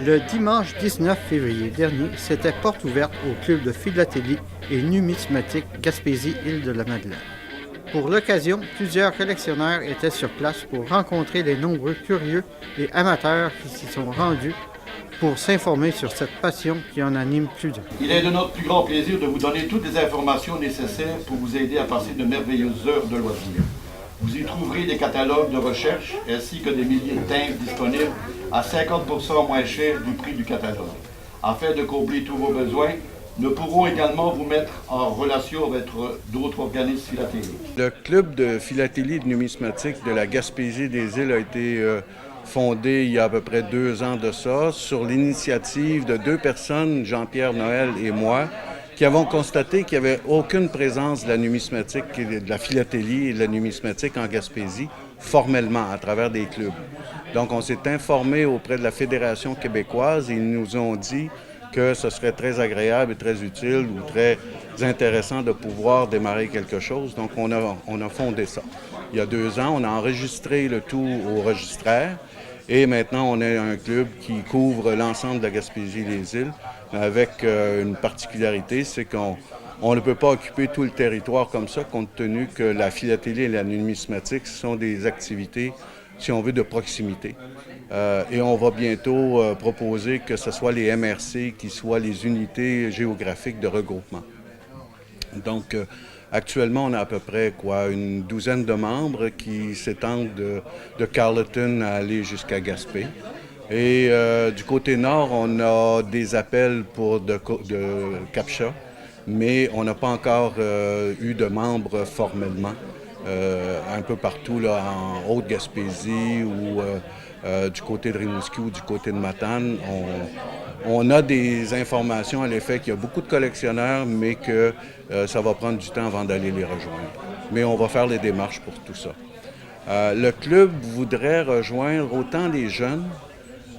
Le dimanche 19 février dernier, c'était porte ouverte au club de philatélie et numismatique Gaspésie-Île-de-la-Madeleine. Pour l'occasion, plusieurs collectionneurs étaient sur place pour rencontrer les nombreux curieux et amateurs qui s'y sont rendus pour s'informer sur cette passion qui en anime plus d'un. Il est de notre plus grand plaisir de vous donner toutes les informations nécessaires pour vous aider à passer de merveilleuses heures de loisirs. Vous y trouverez des catalogues de recherche ainsi que des milliers de timbres disponibles à 50% moins cher du prix du catalogue. Afin de combler tous vos besoins, nous pourrons également vous mettre en relation avec d'autres organismes philatéliques. Le club de philatélie et de numismatique de la Gaspésie des Îles a été fondé il y a à peu près 2 ans de ça, sur l'initiative de 2 personnes, Jean-Pierre Noël et moi, qui avons constaté qu'il n'y avait aucune présence de la numismatique, de la philatélie et de la numismatique en Gaspésie, formellement, à travers des clubs. Donc, on s'est informé auprès de la Fédération québécoise et ils nous ont dit que ce serait très agréable et très utile ou très intéressant de pouvoir démarrer quelque chose. Donc, on a fondé ça. Il y a 2 ans, on a enregistré le tout au registraire et maintenant, on est un club qui couvre l'ensemble de la Gaspésie des Îles avec une particularité, c'est qu'on ne peut pas occuper tout le territoire comme ça, compte tenu que la philatélie et la numismatique sont des activités, si on veut, de proximité. Et on va bientôt proposer que ce soit les MRC qui soient les unités géographiques de regroupement. Donc, actuellement, on a à peu près une 12aine de membres qui s'étendent de Carleton à aller jusqu'à Gaspé. Et du côté nord, on a des appels de CAPTCHA, mais on n'a pas encore eu de membres formellement. Un peu partout, là, en Haute-Gaspésie ou du côté de Rimouski ou du côté de Matane, on a des informations à l'effet qu'il y a beaucoup de collectionneurs, mais que ça va prendre du temps avant d'aller les rejoindre. Mais on va faire les démarches pour tout ça. Le club voudrait rejoindre autant les jeunes,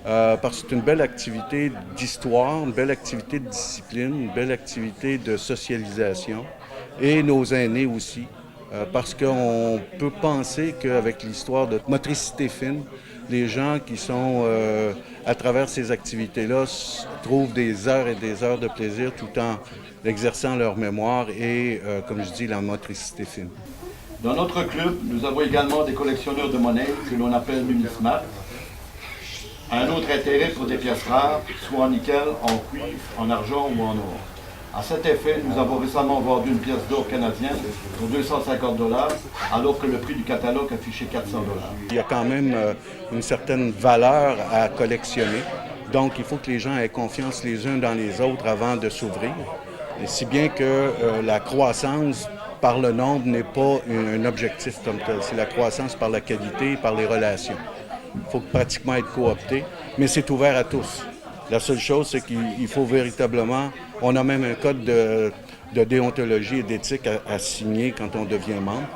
parce que c'est une belle activité d'histoire, une belle activité de discipline, une belle activité de socialisation, et nos aînés aussi, parce qu'on peut penser qu'avec l'histoire de motricité fine, les gens qui sont à travers ces activités-là trouvent des heures et des heures de plaisir tout en exerçant leur mémoire et, comme je dis, la motricité fine. Dans notre club, nous avons également des collectionneurs de monnaie que l'on appelle numismates. Un autre intérêt pour des pièces rares, soit en nickel, en cuivre, en argent ou en or. À cet effet, nous avons récemment vendu une pièce d'or canadienne pour 250 $, alors que le prix du catalogue affichait 400 $. Il y a quand même une certaine valeur à collectionner. Donc, il faut que les gens aient confiance les uns dans les autres avant de s'ouvrir. Et si bien que la croissance par le nombre n'est pas un objectif comme tel. C'est la croissance par la qualité et par les relations. Il faut pratiquement être coopté, mais c'est ouvert à tous. La seule chose, c'est qu'il faut véritablement... On a même un code de déontologie et d'éthique à signer quand on devient membre,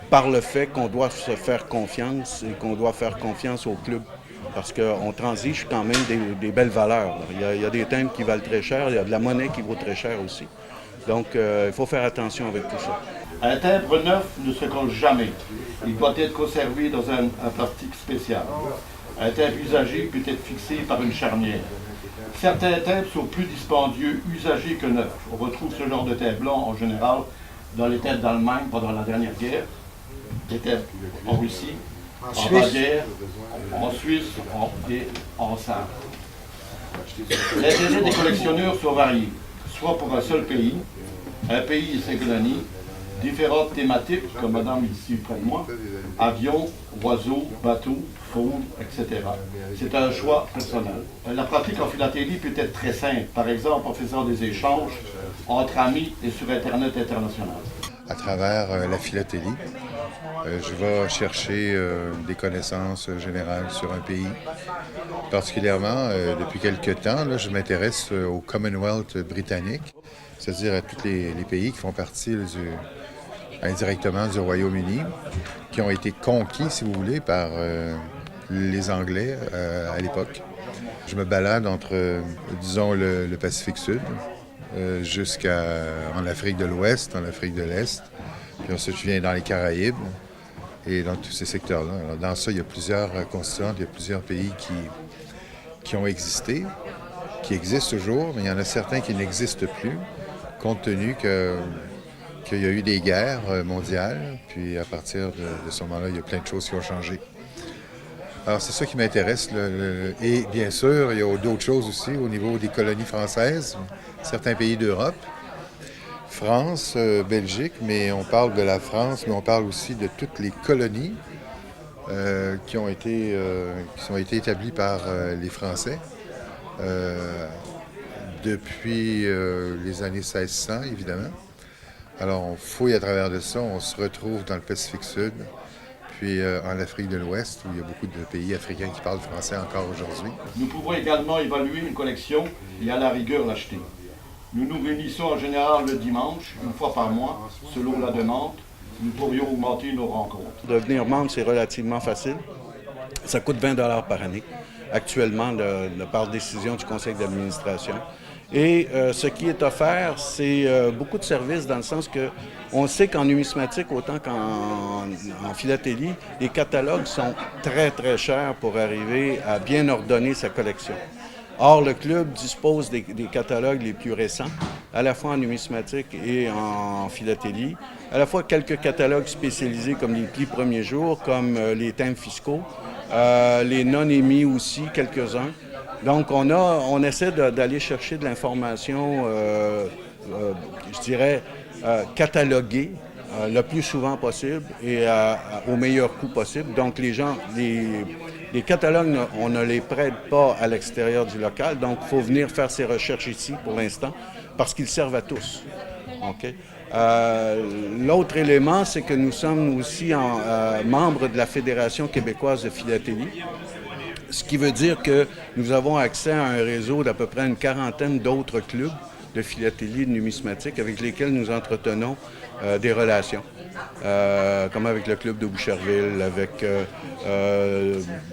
par le fait qu'on doit se faire confiance et qu'on doit faire confiance au club. Parce qu'on transige quand même des belles valeurs. Il y a des timbres qui valent très cher, il y a de la monnaie qui vaut très cher aussi. Donc, il faut faire attention avec tout ça. Un timbre neuf ne se colle jamais. Il doit être conservé dans un plastique spécial. Un timbre usagé peut être fixé par une charnière. Certains timbres sont plus dispendieux, usagés que neufs. On retrouve ce genre de timbre blanc en général dans les timbres d'Allemagne pendant la dernière guerre, des timbres en Russie, en Bavière, en Suisse et en Sarre. L'intérêt des collectionneurs sont variés, soit pour un seul pays, un pays et ses colonies, différentes thématiques, comme madame ici près de moi, avions, oiseaux, bateaux, faune, etc. C'est un choix personnel. La pratique en philatélie peut être très simple, par exemple en faisant des échanges entre amis et sur Internet international. À travers la philatélie, je vais chercher des connaissances générales sur un pays. Particulièrement, depuis quelques temps, là, je m'intéresse au Commonwealth britannique, c'est-à-dire à tous les pays qui font partie indirectement du Royaume-Uni, qui ont été conquis, si vous voulez, par les Anglais à l'époque. Je me balade entre, disons, le Pacifique Sud, jusqu'en Afrique de l'Ouest, en Afrique de l'Est, puis ensuite je viens dans les Caraïbes et dans tous ces secteurs-là. Alors, dans ça, il y a plusieurs continents, il y a plusieurs pays qui ont existé, qui existent toujours, mais il y en a certains qui n'existent plus, compte tenu qu'il y a eu des guerres mondiales, puis à partir de ce moment-là, il y a plein de choses qui ont changé. Alors, c'est ça qui m'intéresse. Et bien sûr, il y a d'autres choses aussi au niveau des colonies françaises, certains pays d'Europe, France, Belgique, mais on parle de la France, mais on parle aussi de toutes les colonies qui ont été établies par les Français depuis les années 1600, évidemment. Alors, on fouille à travers de ça, on se retrouve dans le Pacifique Sud, puis en Afrique de l'Ouest, où il y a beaucoup de pays africains qui parlent français encore aujourd'hui. Nous pouvons également évaluer une collection et à la rigueur l'acheter. Nous nous réunissons en général le dimanche, une fois par mois, selon la demande. Nous pourrions augmenter nos rencontres. Devenir membre, c'est relativement facile. Ça coûte 20 $ par année, actuellement, par décision du conseil d'administration. Et ce qui est offert, c'est beaucoup de services dans le sens que on sait qu'en numismatique, autant qu'en philatélie, les catalogues sont très, très chers pour arriver à bien ordonner sa collection. Or, le club dispose des catalogues les plus récents, à la fois en numismatique et en philatélie, à la fois quelques catalogues spécialisés comme les plis premiers jours, comme les thèmes fiscaux, les non-émis aussi, quelques-uns. Donc, on essaie d'aller chercher de l'information, je dirais, cataloguée le plus souvent possible et au meilleur coût possible. Donc, les catalogues, on ne les prête pas à l'extérieur du local, donc il faut venir faire ses recherches ici pour l'instant, parce qu'ils servent à tous. Okay? L'autre élément, c'est que nous sommes aussi membres de la Fédération québécoise de philatélie, ce qui veut dire que nous avons accès à un réseau d'à peu près une quarantaine d'autres clubs de philatélie et de numismatique avec lesquels nous entretenons des relations, comme avec le club de Boucherville, avec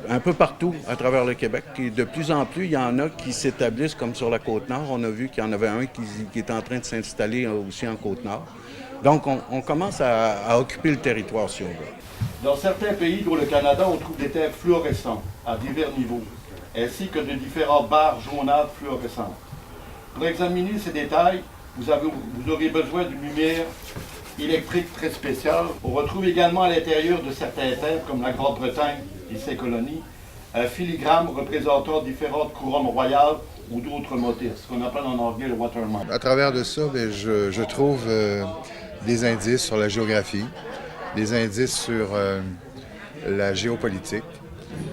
un peu partout à travers le Québec. Et de plus en plus, il y en a qui s'établissent comme sur la Côte-Nord. On a vu qu'il y en avait un qui est en train de s'installer aussi en Côte-Nord. Donc, on commence à occuper le territoire, si on veut. Dans certains pays, dont le Canada, on trouve des thèmes fluorescents à divers niveaux, ainsi que de différentes barres jaunâtres fluorescentes. Pour examiner ces détails, vous aurez besoin d'une lumière électrique très spéciale. On retrouve également à l'intérieur de certains thèmes, comme la Grande-Bretagne et ses colonies, un filigrane représentant différentes couronnes royales ou d'autres motifs, ce qu'on appelle en anglais le watermark. À travers de ça, je trouve des indices sur la géographie, des indices sur la géopolitique,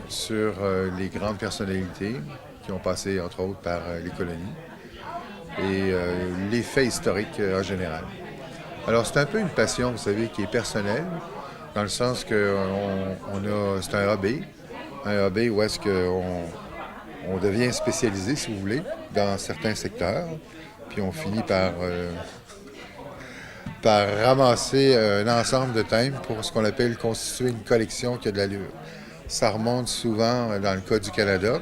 sur les grandes personnalités qui ont passé, entre autres, par les colonies, et les faits historiques en général. Alors, c'est un peu une passion, vous savez, qui est personnelle, dans le sens que c'est un hobby où est-ce qu'on devient spécialisé, si vous voulez, dans certains secteurs, puis on finit par ramasser un ensemble de thèmes pour ce qu'on appelle constituer une collection qui a de l'allure. Ça remonte souvent, dans le cas du Canada,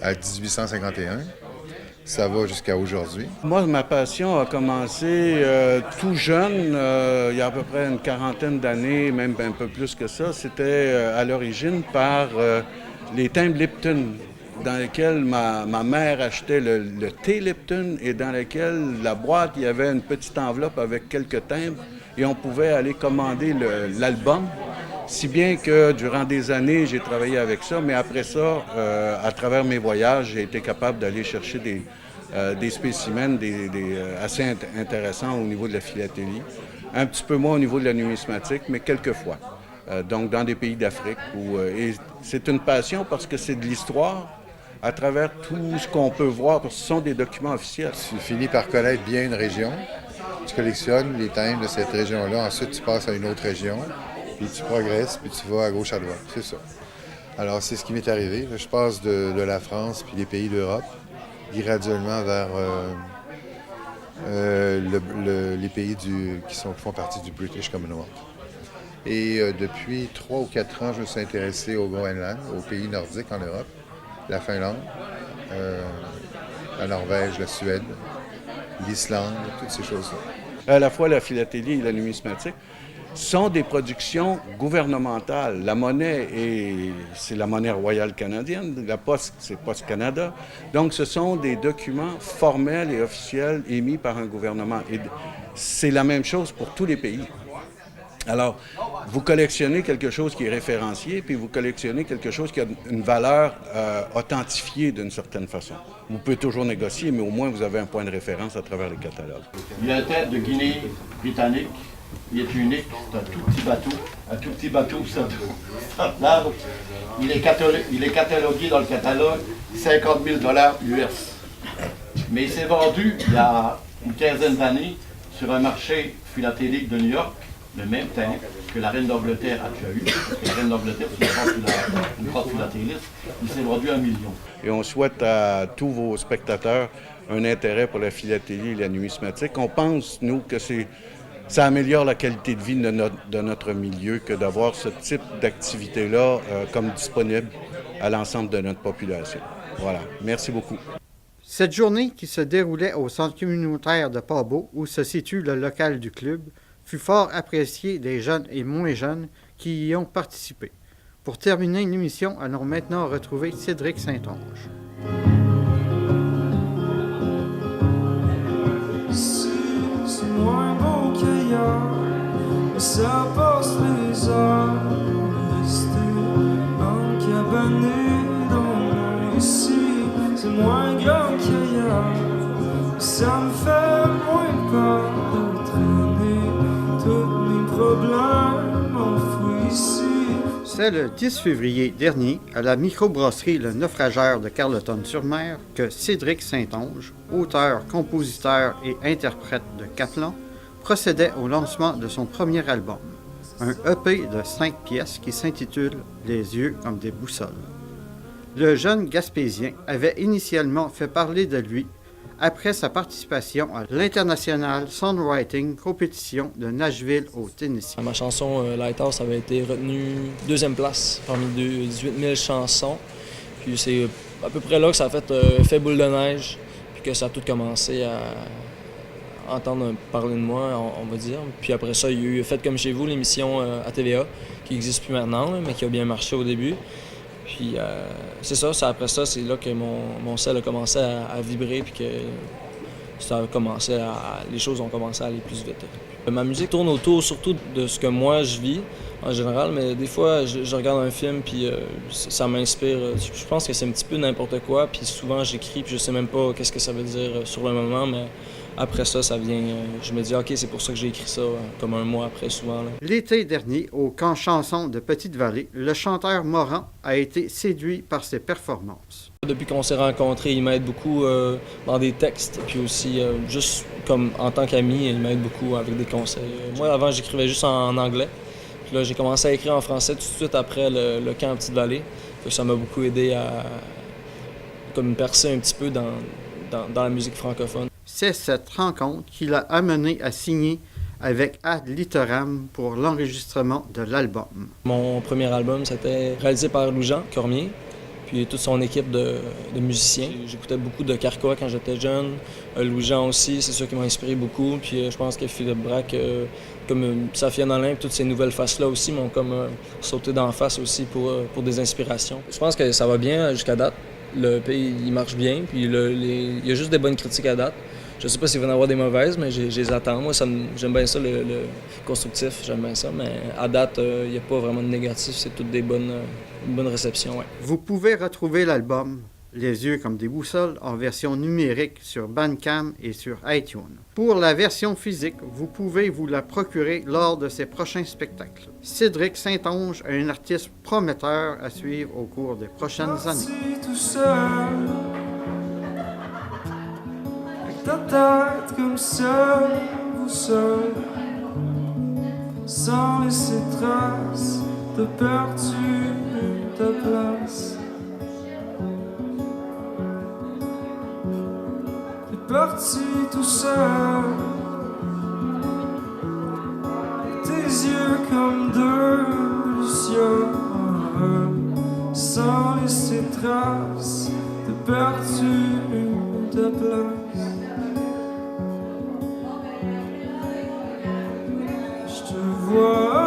à 1851. Ça va jusqu'à aujourd'hui. Moi, ma passion a commencé tout jeune, il y a à peu près une quarantaine d'années, même un peu plus que ça. C'était à l'origine par les timbres Lipton, dans lesquels ma mère achetait le thé Lipton et dans lequel la boîte, il y avait une petite enveloppe avec quelques timbres et on pouvait aller commander l'album. Si bien que durant des années, j'ai travaillé avec ça, mais après ça, à travers mes voyages, j'ai été capable d'aller chercher des spécimens assez intéressants au niveau de la philatélie. Un petit peu moins au niveau de la numismatique, mais quelquefois. Donc dans des pays d'Afrique. Et c'est une passion parce que c'est de l'histoire à travers tout ce qu'on peut voir, parce que ce sont des documents officiels. Tu finis par connaître bien une région, tu collectionnes les thèmes de cette région-là, ensuite tu passes à une autre région, puis tu progresses, puis tu vas à gauche, à droite. C'est ça. Alors, c'est ce qui m'est arrivé. Je passe de la France puis les pays d'Europe, graduellement vers les pays qui font partie du British Commonwealth. Et depuis 3 ou 4 ans, je me suis intéressé au Groenland, aux pays nordiques en Europe, la Finlande, la Norvège, la Suède, l'Islande, toutes ces choses-là. À la fois la philatélie et la numismatique. sont des productions gouvernementales. La monnaie, c'est la monnaie royale canadienne. La Poste, c'est Poste Canada. Donc, ce sont des documents formels et officiels émis par un gouvernement. Et c'est la même chose pour tous les pays. Alors, vous collectionnez quelque chose qui est référencié, puis vous collectionnez quelque chose qui a une valeur authentifiée d'une certaine façon. Vous pouvez toujours négocier, mais au moins vous avez un point de référence à travers les catalogues. Il a une tête de Guinée britannique. Il est unique, c'est un tout petit bateau, ça large. Il est catalogué dans le catalogue 50 000 $ US. Mais il s'est vendu il y a une quinzaine d'années sur un marché philatélique de New York, le même temps que la reine d'Angleterre a déjà eu, parce que la reine d'Angleterre, c'est une grande philatéliste, il s'est vendu 1 million. Et on souhaite à tous vos spectateurs un intérêt pour la philatélie et la numismatique. On pense, nous, que ça améliore la qualité de vie de notre milieu que d'avoir ce type d'activité-là comme disponible à l'ensemble de notre population. Voilà. Merci beaucoup. Cette journée, qui se déroulait au centre communautaire de Pabot, où se situe le local du club, fut fort appréciée des jeunes et moins jeunes qui y ont participé. Pour terminer l'émission, allons maintenant retrouver Cédric Saint-Onge. C'est moins beau qu'ailleurs, mais ça passe les heures. Rester encabané dans mon ici, c'est moins grand qu'ailleurs. Ça me fait moins peur de traîner tous mes problèmes enfouis ici. C'est le 10 février dernier, à la microbrasserie Le Naufrageur de Carleton-sur-Mer, que Cédric Saint-Onge, auteur, compositeur et interprète de Catlan, procédait au lancement de son premier album, un EP de 5 pièces qui s'intitule « Les yeux comme des boussoles ». Le jeune Gaspésien avait initialement fait parler de lui après sa participation à l'International Songwriting Competition de Nashville au Tennessee. Ma chanson Lighthouse avait été retenue 2e place parmi 18 000 chansons. Puis c'est à peu près là que ça a fait effet boule de neige, puis que ça a tout commencé à entendre parler de moi, on va dire. Puis après ça, il y a eu Faites comme chez vous, l'émission à TVA, qui n'existe plus maintenant, mais qui a bien marché au début. Puis c'est ça, après ça, c'est là que mon sel a commencé à vibrer, puis que ça a commencé les choses ont commencé à aller plus vite. Ma musique tourne autour surtout de ce que moi je vis en général, mais des fois je regarde un film puis ça m'inspire. Je pense que c'est un petit peu n'importe quoi, puis souvent j'écris puis je sais même pas qu'est-ce que ça veut dire sur le moment, mais après ça, ça vient. Je me dis OK, c'est pour ça que j'ai écrit ça, comme un mois après souvent. Là. L'été dernier, au camp chanson de Petite-Vallée, le chanteur Morand a été séduit par ses performances. Depuis qu'on s'est rencontrés, il m'aide beaucoup dans des textes, puis aussi juste comme en tant qu'ami, il m'aide beaucoup avec des conseils. Moi, avant, j'écrivais juste en anglais. Puis là, j'ai commencé à écrire en français tout de suite après le camp à Petite-Vallée. Ça m'a beaucoup aidé à comme percer un petit peu dans la musique francophone. C'est cette rencontre qui l'a amené à signer avec Ad Literam pour l'enregistrement de l'album. Mon premier album, c'était réalisé par Loujean Cormier, puis toute son équipe de musiciens. J'écoutais beaucoup de Carquois quand j'étais jeune. Loujean aussi, c'est ça qui m'a inspiré beaucoup. Puis je pense que Philippe Braque, comme Safia Nolin, toutes ces nouvelles faces-là aussi m'ont comme sauté d'en face aussi pour des inspirations. Je pense que ça va bien jusqu'à date. Le pays, il marche bien, puis il y a juste des bonnes critiques à date. Je sais pas s'il va y en avoir des mauvaises, mais je les attends. Moi, j'aime bien ça, le constructif, j'aime bien ça. Mais à date, il n'y a pas vraiment de négatif, c'est toutes une bonne réception. Ouais. Vous pouvez retrouver l'album Les yeux comme des boussoles en version numérique sur Bandcamp et sur iTunes. Pour la version physique, vous pouvez vous la procurer lors de ses prochains spectacles. Cédric Saint-Onge est un artiste prometteur à suivre au cours des prochaines années. Tout seul, avec ta tête comme seul, vous seul, sans laisser trace, te perds-tu ta place. Parti tout seul, tes yeux comme deux lucioles, sans laisser trace, te perds-tu ta place. Je te vois toi.